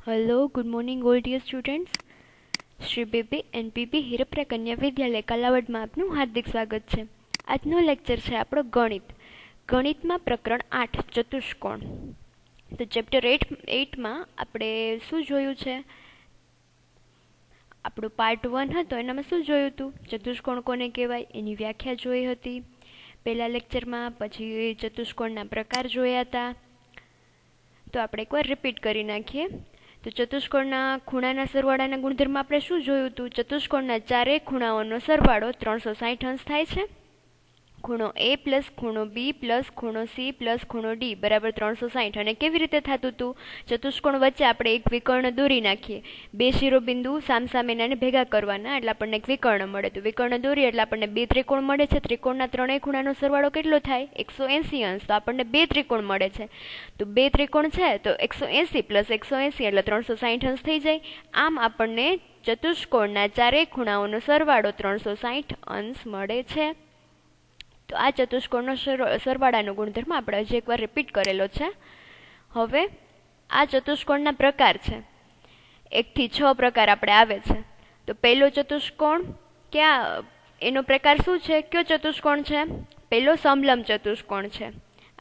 Hello, good morning all dear students. Shri BP NPP Hirpra Kanya Vidyalaya કાલાવડમાં આપનું હાર્દિક સ્વાગત છે. આજનો લેક્ચર છે આપણો ગણિતમાં પ્રકરણ 8 ચતુષ્કોણ. તો ચેપ્ટર 8માં આપણે શું જોયું છે? આપણો પાર્ટ 1 હતો, એનામાં શું જોયું હતું? ચતુષ્કોણ કોને કહેવાય એની વ્યાખ્યા જોઈ હતી પહેલા લેક્ચરમાં. પછી ચતુષ્કોણના પ્રકાર જોયા હતા. તો આપણે એકવાર રિપીટ કરી નાખીએ. તો ચતુષ્કોણના ખૂણાના સરવાળાના ગુણધર્મ આપણે શું જોયું હતું? ચતુષ્કોણના ચારેય ખૂણાઓનો સરવાળો 360 અંશ થાય છે. ખૂણો A પ્લસ ખૂણો B પ્લસ ખૂણો C પ્લસ ખૂણો D બરાબર 360. અને કેવી રીતે થતું હતું? ચતુષ્કોણ વચ્ચે આપણે એક વિકર્ણ દોરી નાખીએ. બે શિરોબિંદુ સામસામેના ભેગા કરવાના એટલે આપણને એક વિકર્ણ મળે. તો વિકર્ણ દોરી એટલે આપણને બે ત્રિકોણ મળે છે. ત્રિકોણના ત્રણેય ખૂણાનો સરવાળો કેટલો થાય? 180 અંશ. તો આપણને બે ત્રિકોણ મળે છે. તો બે ત્રિકોણ છે તો 180 પ્લસ 180 એટલે 360 અંશ થઈ જાય. આમ આપણને ચતુષ્કોણના ચારેય ખૂણાઓનો સરવાળો 360 અંશ મળે છે. તો આ ચતુષ્કોણનો સરવાળાનો ગુણધર્મ આપણે હજી એકવાર રિપીટ કરેલો છે. હવે આ ચતુષ્કોણના પ્રકાર છે. 1 થી 6 પ્રકાર આપણે આવે છે. તો પહેલો ચતુષ્કોણ ક્યાં એનો પ્રકાર શું છે? કયો ચતુષ્કોણ છે? પહેલો સમલંબ ચતુષ્કોણ છે.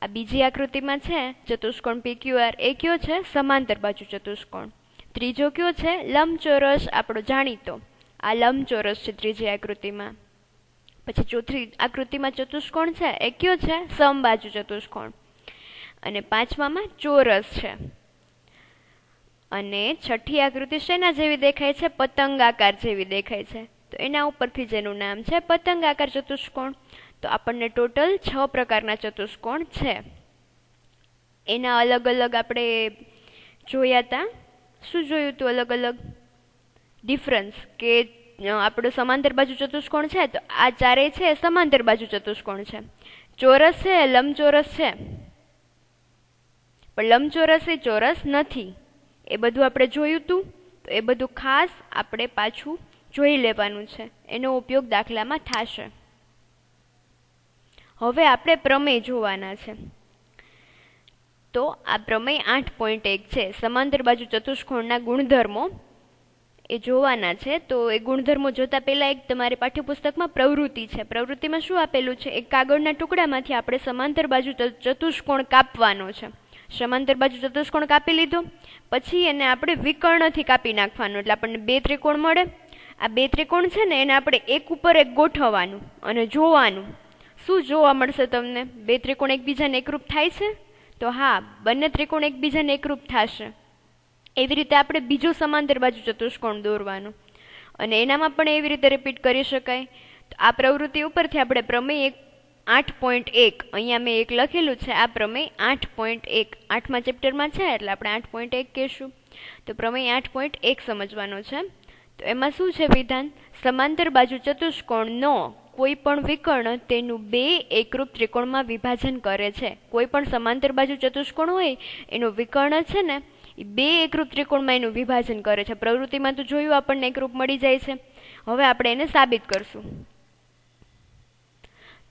આ બીજી આકૃતિમાં છે ચતુષ્કોણ PQR, એ કયો છે? સમાંતર બાજુ ચતુષ્કોણ. ત્રીજો કયો છે? લંબચોરસ, આપણો જાણીતો આ લંબચોરસ છે ત્રીજી આકૃતિમાં. પછી ચોથી આકૃતિમાં ચતુષ્કોણ છે એ કયો છે? સમબાજુ ચતુષ્કોણ. અને પાંચમામાં ચોરસ છે. અને છઠ્ઠી આકૃતિ શેના જેવી દેખાય છે? પતંગાકાર જેવી દેખાય છે. તો એના ઉપરથી જેનું નામ છે પતંગાકાર ચતુષ્કોણ. તો આપણને ટોટલ 6 પ્રકારના ચતુષ્કોણ છે. એના અલગ અલગ આપણે જોયા હતા. શું જોયું હતું અલગ અલગ ડિફરન્સ? કે આપણો સમાંતર બાજુ ચતુષ્કોણ છે તો આ ચારેય છે સમાંતર બાજુ ચતુષ્કોણ છે. ચોરસ છે લંબચોરસ છે, પણ લંબચોરસ એ ચોરસ નથી. એ બધું આપણે જોયું હતું. તો એ બધું ખાસ આપણે પાછું જોઈ લેવાનું છે. એનો ઉપયોગ દાખલામાં થશે. હવે આપણે પ્રમેય જોવાના છે. તો આ પ્રમેય 8.1 છે. સમાંતર બાજુ ચતુષ્કોણના ગુણધર્મો એ જોવાના છે. તો એ ગુણધર્મો જોતા પહેલા એક તમારી પાઠ્યપુસ્તકમાં પ્રવૃત્તિ છે. પ્રવૃત્તિમાં શું આપેલું છે? એક કાગળના ટુકડામાંથી આપણે સમાંતર બાજુ ચતુષ્કોણ કાપવાનો છે. સમાંતર બાજુ ચતુષ્કોણ કાપી લીધો પછી એને આપણે વિકર્ણથી કાપી નાખવાનું એટલે આપણને બે ત્રિકોણ મળે. આ બે ત્રિકોણ છે ને એને આપણે એક ઉપર એક ગોઠવવાનું અને જોવાનું. શું જોવા મળશે તમને? બે ત્રિકોણ એકબીજાને એકરૂપ થાય છે? તો હા, બંને ત્રિકોણ એકબીજાને એકરૂપ થશે. એવી રીતે આપણે બીજું સમાંતર બાજુ ચતુષ્કોણ દોરવાનું અને એનામાં પણ એવી રીતે રિપીટ કરી શકાય. તો આ પ્રવૃત્તિ ઉપરથી આપણે પ્રમેય 8.1 અહીંયા મેં એક લખેલું છે. આ પ્રમેય 8.1 8મા ચેપ્ટરમાં છે એટલે આપણે 8.1 કહેશું. તો પ્રમેય 8.1 સમજવાનો છે. તો એમાં શું છે વિધાન? સમાંતર બાજુ ચતુષ્કોણનો કોઈ પણ વિકર્ણ તેનું બે એકરૂપ ત્રિકોણમાં વિભાજન કરે છે. કોઈ પણ સમાંતર બાજુ ચતુષ્કોણ હોય એનું વિકર્ણ છે ને બે એકરૂપ ત્રિકોણમાં એનું વિભાજન કરે છે. પ્રવૃત્તિમાં તો જોયું આપણને એકરૂપ મળી જાય છે. હવે આપણે એને સાબિત કરશું.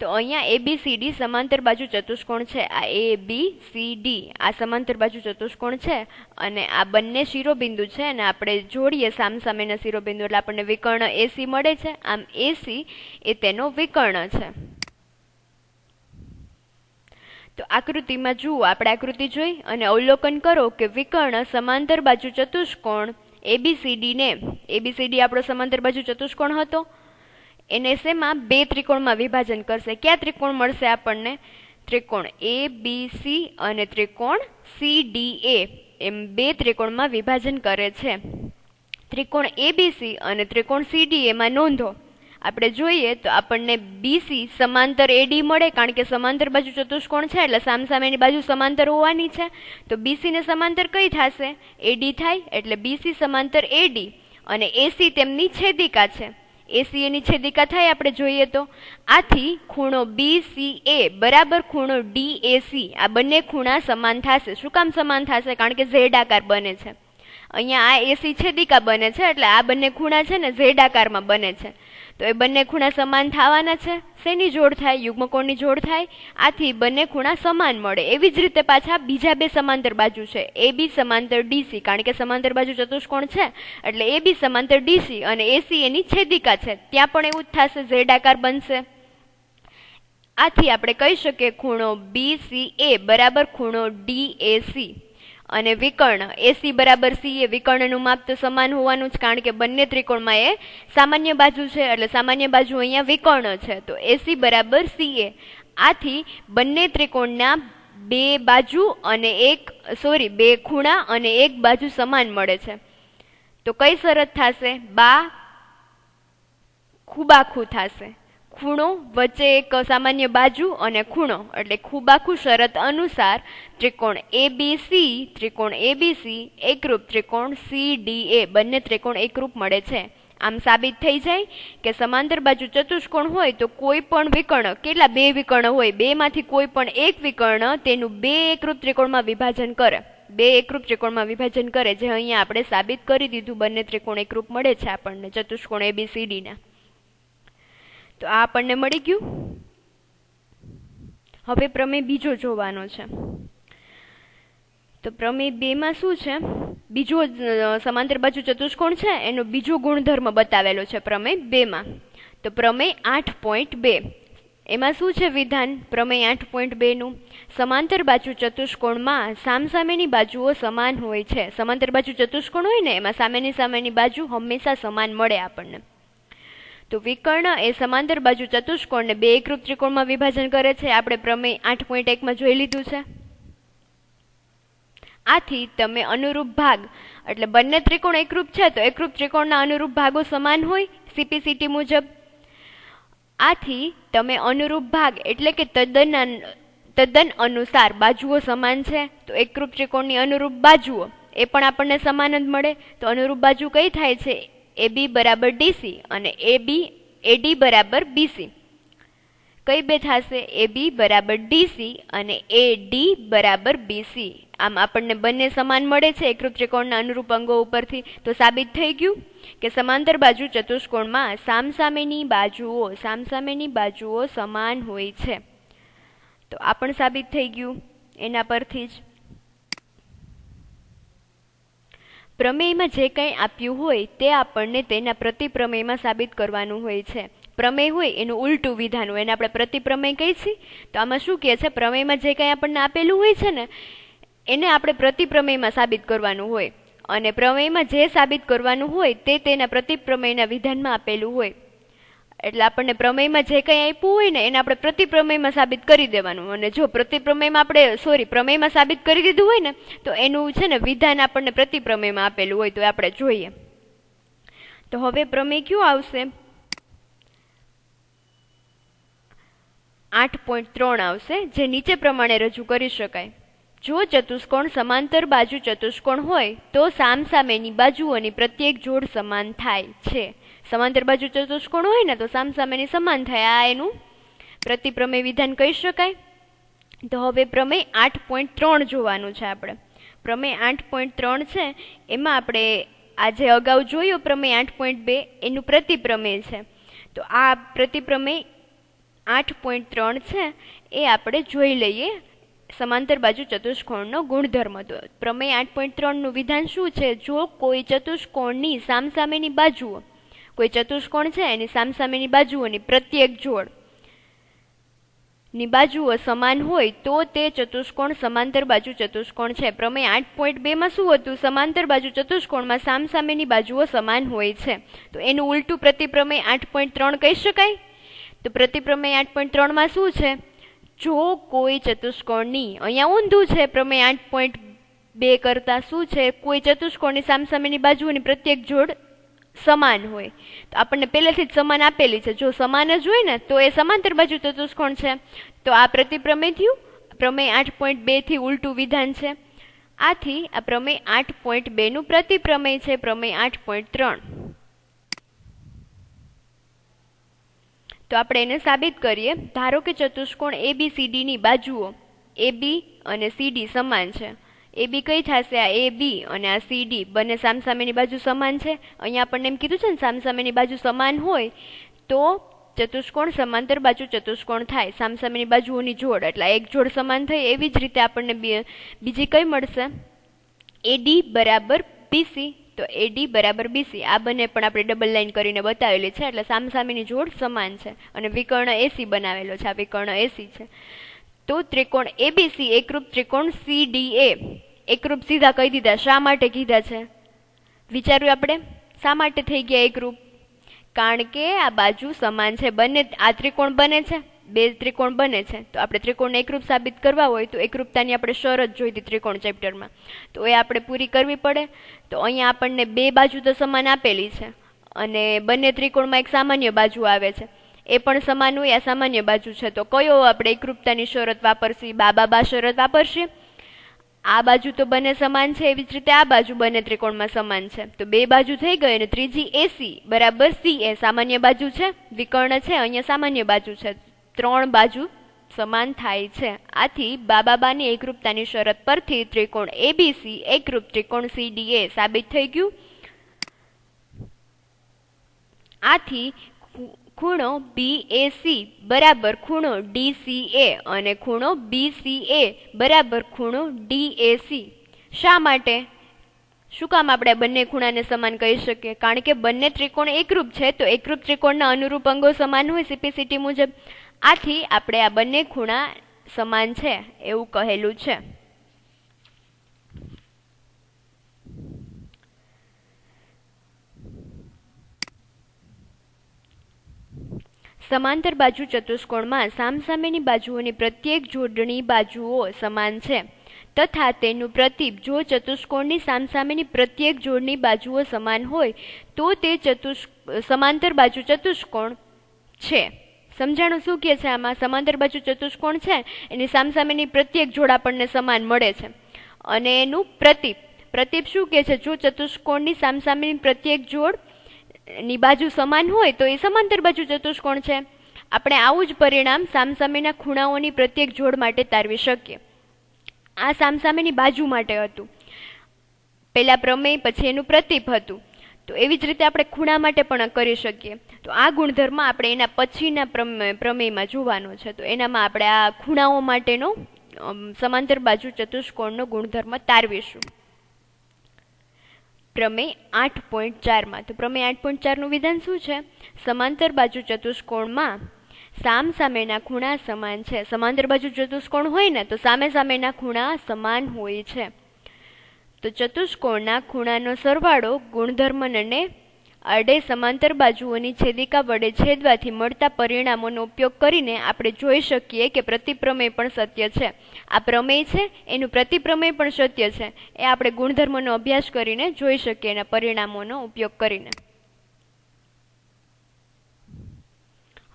તો અહીંયા ABCD સમાંતર બાજુ ચતુષ્કોણ છે. આ ABCD આ સમાંતર બાજુ ચતુષ્કોણ છે અને આ બંને શિરોબિંદુ છે અને આપણે જોડીએ સામસામેના શિરોબિંદુ એટલે આપણને વિકર્ણ AC મળે છે. આમ AC એ તેનો વિકર્ણ છે. તો આકૃતિમાં જુઓ, આપણે આકૃતિ જોઈ અને અવલોકન કરો કે વિકર્ણ સમાંતર બાજુ ચતુષ્કોણ ABCD આપણો સમાંતર બાજુ ચતુષ્કોણ હતો એને શેમાં બે ત્રિકોણમાં વિભાજન કરશે. ક્યાં ત્રિકોણ મળશે આપણને? ત્રિકોણ ABC અને ત્રિકોણ CDA એમ બે ત્રિકોણમાં વિભાજન કરે છે. ત્રિકોણ ABC અને ત્રિકોણ CDA માં નોંધો આપણે જોઈએ તો આપણને BC સમાંતર AD મળે. કારણ કે સમાંતર બાજુ ચતુષ્કોણ છે એટલે સામસામેની બાજુ સમાંતર હોવાની છે. તો BC ને સમાંતર કઈ થશે? AD થાય. એટલે BC સમાંતર AD અને AC તેમની છેદિકા છે. AC એની છેદિકા થાય આપણે જોઈએ તો. આથી ખૂણો BCA બરાબર ખૂણો DAC આ બંને ખૂણા સમાન થશે. શું કામ સમાન થશે? કારણ કે Z આકાર બને છે. અહીંયા આ એસી છેદિકા બને છે એટલે આ બંને ખૂણા છે ને ઝેડ આકારમાં બને છે, તો એ બંને ખૂણા સમાન થવાના છે. શેની જોડ થાય? યુગ્મકોણની જોડ થાય. આથી બંને ખૂણા સમાન મળે. એવી જ રીતે પાછા બીજા બે સમાંતર બાજુ છે, એ બી સમાંતર ડીસી, કારણ કે સમાંતર બાજુ ચતુષ્કોણ છે એટલે એ બી સમાંતર ડીસી અને એસી એની છેદિકા છે, ત્યાં પણ એવું જ થશે, ઝેડ આકાર બનશે. આથી આપણે કહી શકીએ ખૂણો BCA બરાબર ખૂણો DAC અને વિકર્ણ AC બરાબર CA, વિકર્ણનું માપ તો સમાન હોવાનું જ, કારણ કે બંને ત્રિકોણમાં એ સામાન્ય બાજુ છે એટલે સામાન્ય બાજુ અહીંયા વિકર્ણ છે, તો AC બરાબર CA. આથી બંને ત્રિકોણના બે બાજુ અને બે ખૂણા અને એક બાજુ સમાન મળે છે. તો કઈ શરત થશે? બા ખૂબાખૂ થશે. ખૂણો વચ્ચે એક સામાન્ય બાજુ અને ખૂણો એટલે ખૂબાખૂ શરત અનુસાર ત્રિકોણ ABC એકરૂપ ત્રિકોણ CDA બંને ત્રિકોણ એકરૂપ મળે છે. આમ સાબિત થઈ જાય કે સમાંતર બાજુ ચતુષ્કોણ હોય તો કોઈ પણ વિકર્ણ, કેટલા બે વિકર્ણ હોય, બે માંથી કોઈ પણ એક વિકર્ણ તેનું બે એકરૂપ ત્રિકોણમાં વિભાજન કરે, બે એકરૂપ ત્રિકોણમાં વિભાજન કરે, જે અહીંયા આપણે સાબિત કરી દીધું. બંને ત્રિકોણ એકરૂપ મળે છે આપણને ચતુષ્કોણ ABCD ના. તો આ આપણને મળી ગયું. હવે પ્રમેય બીજો જોવાનો છે. તો પ્રમેય 2 માં શું છે? બીજો સમાંતર બાજુ ચતુષ્કોણ છે એનો બીજો ગુણધર્મ બતાવેલો છે પ્રમેય 2 માં. તો પ્રમેય 8.2 એમાં શું છે વિધાન? પ્રમેય 8.2 નું સમાંતર બાજુ ચતુષ્કોણમાં સામસામેની બાજુઓ સમાન હોય છે. સમાંતર બાજુ ચતુષ્કોણ હોય ને એમાં સામેની બાજુ હંમેશા સમાન મળે આપણને. તો વિકર્ણ એ સમાંતર બાજુ ચતુષ્કોણને બે એકરૂપ ત્રિકોણમાં વિભાજન કરે છે. આપણે પ્રમેય 8.1 માં જોઈ લીધું છે. આથી તમે અનુરૂપ ભાગ એટલે બંને ત્રિકોણ એકરૂપ છે તો એકરૂપ ત્રિકોણના અનુરૂપ ભાગો સમાન હોય CPCT મુજબ. આથી તમે અનુરૂપ ભાગ એટલે કે તદ્દન અનુસાર બાજુઓ સમાન છે તો એકરૂપ ત્રિકોણની અનુરૂપ બાજુઓ એ પણ આપણને સમાન જ મળે. તો અનુરૂપ બાજુ કઈ થાય છે? AB બરાબર DC અને AD બરાબર BC. કઈ બે થશે? AB બરાબર DC અને AD બરાબર BC. આમ આપણને બંને સમાન મળે છે એકરૂપ ત્રિકોણના અનુરૂપ અંગો ઉપરથી. તો સાબિત થઈ ગયું કે સમાંતર બાજુ ચતુષ્કોણમાં સામસામેની બાજુઓ સમાન હોય છે. તો આ પણ સાબિત થઈ ગયું એના પરથી જ. પ્રમેયમાં જે કંઈ આપ્યું હોય તે આપણને તેના પ્રતિપ્રમેયમાં સાબિત કરવાનું હોય છે. પ્રમેય હોય એનું ઉલટું વિધાન હોય એને આપણે પ્રતિપ્રમેય કહીએ છીએ. તો આમાં શું કહે છે? પ્રમેયમાં જે કંઈ આપણને આપેલું હોય છે ને એને આપણે પ્રતિપ્રમેયમાં સાબિત કરવાનું હોય અને પ્રમેયમાં જે સાબિત કરવાનું હોય તે તેના પ્રતિપ્રમેયના વિધાનમાં આપેલું હોય. એટલે આપણને પ્રમેયમાં જે કંઈ આપ્યું હોય ને એને આપણે પ્રતિપ્રમેયમાં સાબિત કરી દેવાનું. અને જો પ્રતિપ્રમેયમાં પ્રમેયમાં સાબિત કરી દીધું હોય ને તો એનું છે ને વિધાન આપણને પ્રતિપ્રમેયમાં આપેલું હોય તો આપણે જોઈએ. તો હવે પ્રમેય કયો આવશે? 8.3 આવશે, જે નીચે પ્રમાણે રજૂ કરી શકાય. જો ચતુષ્કોણ સમાંતર બાજુ ચતુષ્કોણ હોય તો સામસામેની બાજુઓની પ્રત્યેક જોડ સમાન થાય છે. સમાંતર બાજુ ચતુષ્કોણ હોય ને તો સામસામેની સમાન થાય, આ એનું પ્રતિપ્રમેય વિધાન કહી શકાય. તો હવે પ્રમેય 8.3 જોવાનું છે આપણે. પ્રમેય 8.3 છે એમાં આપણે આજે અગાઉ જોયું પ્રમેય 8.2 એનું પ્રતિપ્રમેય છે. તો આ પ્રતિપ્રમેય 8.3 છે એ આપણે જોઈ લઈએ. સમાંતર બાજુ ચતુષ્કોણનો ગુણધર્મ. તો પ્રમેય 8.3 નું વિધાન શું છે? જો કોઈ ચતુષ્કોણની સામસામેની બાજુઓ, કોઈ ચતુષ્કોણ છે એની સામસામેની બાજુઓની પ્રત્યેક જોડ ની બાજુઓ સમાન હોય તો તે ચતુષ્કોણ સમાંતર બાજુ ચતુષ્કોણ છે. પ્રમેય 8.2 માં શું હતું? સમાંતર બાજુ ચતુષ્કોણમાં સામસામેની બાજુઓ સમાન હોય છે. તો એનું ઉલટું પ્રતિપ્રમેય 8.3 કહી શકાય. તો પ્રતિપ્રમેય 8.3 માં શું છે? જો કોઈ ચતુષ્કોણની, અહીંયા ઊંધું છે પ્રમેય 8.2 કરતા, શું છે? કોઈ ચતુષ્કોણની સામસામેની બાજુઓની પ્રત્યેક જોડ સમાન હોય. તો આપણને પહેલેથી જ સમાન આપેલી છે. જો સમાન જ હોય ને તો એ સમાંતર બાજુ ચતુષ્કોણ છે. તો આ પ્રતિપ્રમેય થયું. પ્રમેય 8.2 થી ઉલટું વિધાન છે. આથી આ પ્રમેય 8.2 નું પ્રતિપ્રમેય છે પ્રમેય 8.3. તો આપણે એને સાબિત કરીએ. ધારો કે ચતુષ્કોણ ABCD ની બાજુઓ AB અને CD સમાન છે. એ બી કઈ થશે? આ એ બી અને આ સી ડી બંને સામસામેની બાજુ સમાન છે. અહીંયા આપણને એમ કીધું છે ને સામસામેની બાજુ સમાન હોય તો ચતુષ્કોણ સમાંતર બાજુ ચતુષ્કોણ થાય, સામસામેની બાજુઓની જોડ, એટલે એક જોડ સમાન થઈ. એવી જ રીતે આપણને બીજી કઈ મળશે? એડી બરાબર બીસી. તો એડી બરાબર બીસી આ બંને પણ આપણે ડબલ લાઈન કરીને બતાવેલી છે, એટલે સામસામેની જોડ સમાન છે અને વિકર્ણ એસી બનાવેલો છે. આ વિકર્ણ એસી છે. તો ત્રિકોણ એબીસી એકરૂપ ત્રિકોણ સીડીએ એકરૂપ સીધા કહી દીધા. શા માટે કીધા છે વિચાર્યું આપણે? શા માટે થઈ ગયા એકરૂપ? કારણ કે આ બાજુ સમાન છે. બંને આ ત્રિકોણ બને છે, બે ત્રિકોણ બને છે. તો આપણે ત્રિકોણને એકરૂપ સાબિત કરવા હોય તો એકરૂપતાની આપણે શરત જોઈ હતી ત્રિકોણ ચેપ્ટરમાં, તો એ આપણે પૂરી કરવી પડે. તો અહીંયા આપણને બે બાજુ તો સમાન આપેલી છે અને બંને ત્રિકોણમાં એક સામાન્ય બાજુ આવે છે, એ પણ સમાન હોય. આ સામાન્ય બાજુ છે તો કયો આપણે એકરૂપતાની શરત વાપરશી? બા શરત વાપરશે. આ બાજુ તો બંને સમાન છે, એવી જ રીતે આ બાજુ બંને ત્રિકોણમાં સમાન છે. તો બે બાજુ થઈ ગઈ અને ત્રીજી એસી બરાબર સી એ સામાન્ય બાજુ છે, વિકર્ણ છે, અહીંયા સામાન્ય બાજુ છે, ત્રણ બાજુ સમાન થાય છે. આથી બાની એકરૂપતાની શરત પરથી ત્રિકોણ એબીસી એકરૂપ ત્રિકોણ સીડીએ સાબિત થઈ ગયું. આથી ખૂણો BAC બરાબર ખૂણો DCA અને ખૂણો BCA બરાબર ખૂણો DAC. શા માટે? શું કામ આપણે બંને ખૂણાને સમાન કહી શકીએ? કારણ કે બંને ત્રિકોણ એકરૂપ છે, તો એકરૂપ ત્રિકોણના અનુરૂપ અંગો સમાન હોય CPCT મુજબ. આથી આપણે આ બંને ખૂણા સમાન છે એવું કહેલું છે. સમાંતર બાજુ ચતુષ્કોણમાં સામસામેની બાજુઓની પ્રત્યેક જોડણી બાજુઓ સમાન છે તથા તેનું પ્રતીપ જો ચતુષ્કોણની સામસામેની પ્રત્યેક જોડની બાજુઓ સમાન હોય તો તે સમાંતર બાજુ ચતુષ્કોણ છે. સમજાણું શું કહે છે આમાં? સમાંતર બાજુ ચતુષ્કોણ છે, એની સામસામેની પ્રત્યેક જોડ આપણને સમાન મળે છે અને એનું પ્રતીપ શું કહે છે? જો ચતુષ્કોણની સામસામેની પ્રત્યેક જોડ ની બાજુ સમાન હોય તો એ સમાંતર બાજુ ચતુષ્કોણ છે. આપણે આવું જ પરિણામ સામસામેના ખૂણાઓની પ્રત્યેક જોડ માટે તારવી શકીએ. આ સામસામેની બાજુ માટે હતું, પેલા પ્રમેય પછી એનું પ્રતીપ હતું. તો એવી જ રીતે આપણે ખૂણા માટે પણ કરી શકીએ. તો આ ગુણધર્મ આપણે એના પછીના પ્રમેયમાં જોવાનો છે. તો એનામાં આપણે આ ખૂણાઓ માટેનો સમાંતર બાજુ ચતુષ્કોણનો ગુણધર્મ તારવીશું. પ્રમેય 8.4 તો પ્રમેય 8.4 નું વિધાન શું છે? સમાંતર બાજુ ચતુષ્કોણમાં સામસામેના ખૂણા સમાન છે. સમાંતર બાજુ ચતુષ્કોણ હોય ને તો સામેના ખૂણા સમાન હોય છે. તો ચતુષ્કોણના ખૂણાનો સરવાળો ગુણધર્મને અડે સમાંતર બાજુઓની છેદિકા વડે છેદવાથી મળતા પરિણામોનો ઉપયોગ કરીને આપણે જોઈ શકીએ કે પ્રતિપ્રમેય પણ સત્ય છે. આ પ્રમેય છે, એનું પ્રતિપ્રમેય પણ સત્ય છે. એ આપણે ગુણધર્મોનો અભ્યાસ કરીને જોઈ શકીએ એના પરિણામોનો ઉપયોગ કરીને.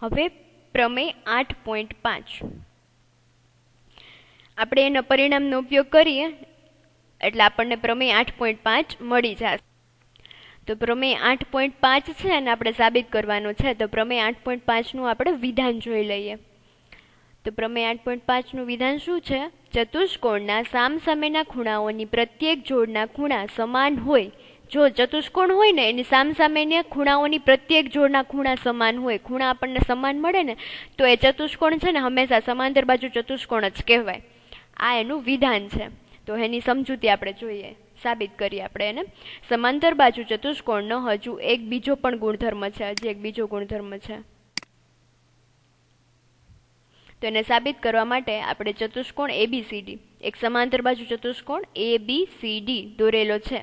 હવે પ્રમેય 8.5 આપણે એના પરિણામનો ઉપયોગ કરીએ એટલે આપણને પ્રમેય 8.5 મળી જશે. તો પ્રમેય 8.5 છે અને આપણે સાબિત કરવાનું છે. તો પ્રમેય 8.5 નું આપણે વિધાન જોઈ લઈએ. તો પ્રમેય 8.5 નું વિધાન શું છે? ચતુષ્કોણના સામસામેના ખૂણાઓની પ્રત્યેક જોડના ખૂણા સમાન હોય. જો ચતુષ્કોણ હોય ને એની સામસામેના ખૂણાઓની પ્રત્યેક જોડના ખૂણા સમાન હોય, ખૂણા આપણને સમાન મળે ને તો એ ચતુષ્કોણ છે ને હંમેશા સમાંતર બાજુ ચતુષ્કોણ જ કહેવાય. આ એનું વિધાન છે. તો એની સમજૂતી આપણે જોઈએ, સાબિત કરીએ આપણે એને. સમાંતર બાજુ ચતુષ્કોણનો હજુ એક બીજો પણ ગુણધર્મ છે. હજી એક બીજો ગુણધર્મ છે. તો એને સાબિત કરવા માટે આપણે ચતુષ્કોણ ABCD એક સમાંતર બાજુ ચતુષ્કોણ ABCD દોરેલો છે.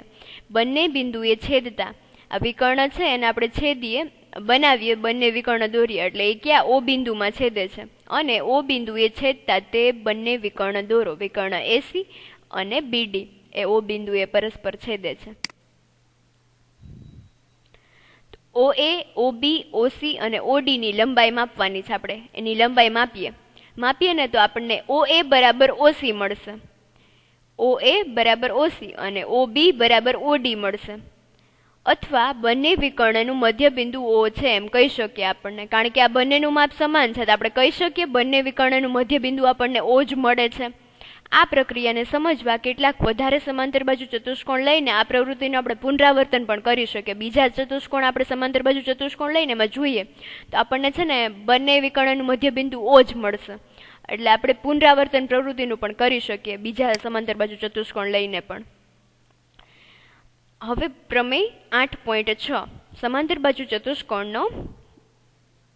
બંને બિંદુએ છેદતા આ વિકર્ણ છે એને આપણે છેદીએ બનાવીએ, બંને વિકર્ણ દોરીએ એટલે એ ક્યાં O બિંદુમાં છેદે છે અને O બિંદુએ છેદતા તે બંને વિકર્ણ દોરો. વિકર્ણ AC અને BD એ O બિંદુએ પરસ્પર છેદે છે. OA, OB, OC અને OD ની લંબાઈ માપવાની છે. આપણે એની લંબાઈ માપીએ ને તો આપણને OA બરાબર OC મળશે, OA બરાબર OC અને OB બરાબર OD મળશે. અથવા બંને વિકર્ણનું મધ્ય બિંદુ O છે એમ કહી શકીએ આપણને, કારણ કે આ બંનેનું માપ સમાન છે. તો આપણે કહી શકીએ બંને વિકર્ણનું મધ્ય બિંદુ આપણને O જ મળે છે. આ પ્રક્રિયાને સમજવા કેટલાક વધારે સમાંતર બાજુ ચતુષ્કોણ લઈને આ પ્રવૃત્તિનું આપણે પુનરાવર્તન પણ કરી શકીએ. બીજા ચતુષ્કોણ આપણે સમાંતર બાજુ ચતુષ્કોણ લઈને એમાં જોઈએ તો આપણને છે ને બંને વિકર્ણનું મધ્યબિંદુ O જ મળશે. એટલે આપણે પુનરાવર્તન પ્રવૃત્તિનું પણ કરી શકીએ બીજા સમાંતર બાજુ ચતુષ્કોણ લઈને પણ. હવે પ્રમેય 8.6 સમાંતર બાજુ ચતુષ્કોણનો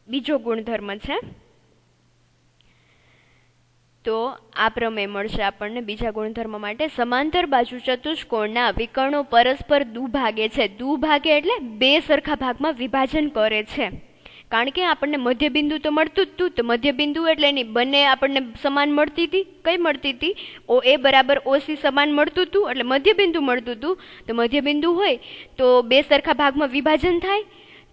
બીજો ગુણધર્મ છે. તો આ પ્રમેય મળશે આપણને બીજા ગુણધર્મ માટે. સમાંતર બાજુ ચતુષ્કોણના વિકર્ણો પરસ્પર દુભાગે છે. દુભાગે એટલે બે સરખા ભાગમાં વિભાજન કરે છે. કારણ કે આપણને મધ્યબિંદુ તો મળતું જ હતું, તો મધ્યબિંદુ એટલે એની બંને આપણને સમાન મળતી હતી. કઈ મળતી હતી? OA બરાબર OC સમાન મળતું હતું, એટલે મધ્યબિંદુ મળતું હતું. તો મધ્યબિંદુ હોય તો બે સરખા ભાગમાં વિભાજન થાય.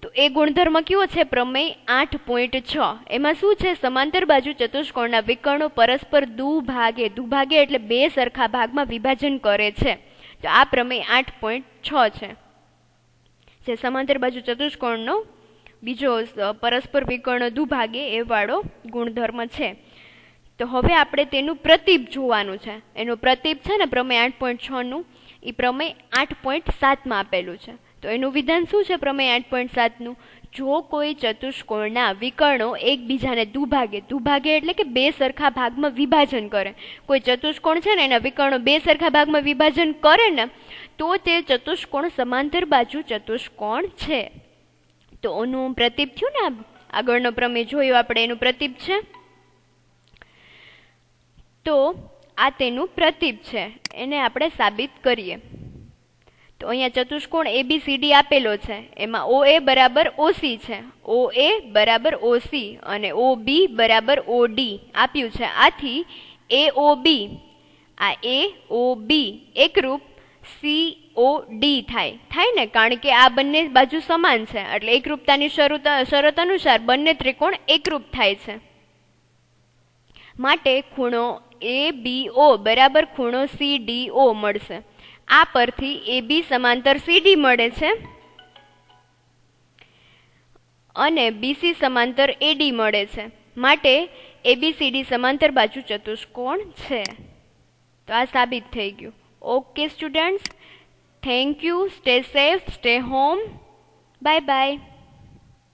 તો એ ગુણધર્મ કયો છે? પ્રમેય 8.6. એમાં શું છે? સમાંતર બાજુ ચતુષ્કોણના વિકર્ણો પરસ્પર દુભાગે. દુભાગે એટલે બે સરખા ભાગમાં વિભાજન કરે છે. તો આ પ્રમેય 8.6 છે, જે સમાંતર બાજુ ચતુષ્કોણનો બીજો પરસ્પર વિકર્ણ દુભાગે એ વાળો ગુણધર્મ છે. તો હવે આપણે તેનું પ્રતીપ જોવાનું છે. એનું પ્રતીપ છે ને પ્રમેય 8.6 નું, એ પ્રમેય 8.7 માં આપેલું છે. તો એનું વિધાન શું છે પ્રમેય 8.7 નું? જો કોઈ ચતુષ્કોણના વિકર્ણો એકબીજાને દુભાગે. દુભાગે એટલે કે બે સરખા ભાગમાં વિભાજન કરે. કોઈ ચતુષ્કોણ છે ને એના વિકર્ણો બે સરખા ભાગમાં વિભાજન કરે ને તો તે ચતુષ્કોણ સમાંતર બાજુ ચતુષ્કોણ છે. તો એનું પ્રતીપ થયું ને, આગળનો પ્રમેય જોયો આપણે, એનું પ્રતીપ છે. તો આ તેનું પ્રતીપ છે, એને આપણે સાબિત કરીએ. તો અહીંયા ચતુષ્કોણ ABCD આપેલો છે. એમાં OA બરાબર OC છે, OA બરાબર OC અને OB બરાબર OD આપ્યું છે. આથી AOB, આ AOB એકરૂપ COD થાય ને, કારણ કે આ બંને બાજુ સમાન છે. એટલે એકરૂપતાની શરત અનુસાર બંને ત્રિકોણ એકરૂપ થાય છે. માટે ખૂણો ABO બરાબર ખૂણો CDO મળશે. આ પરથી AB સમાંતર CD મળે છે અને BC સમાંતર AD મળે છે. માટે ABCD સમાંતર બાજુ ચતુષ્કોણ છે. તો આ સાબિત થઈ ગયું. Okay students, thank you, stay safe, stay home, bye bye.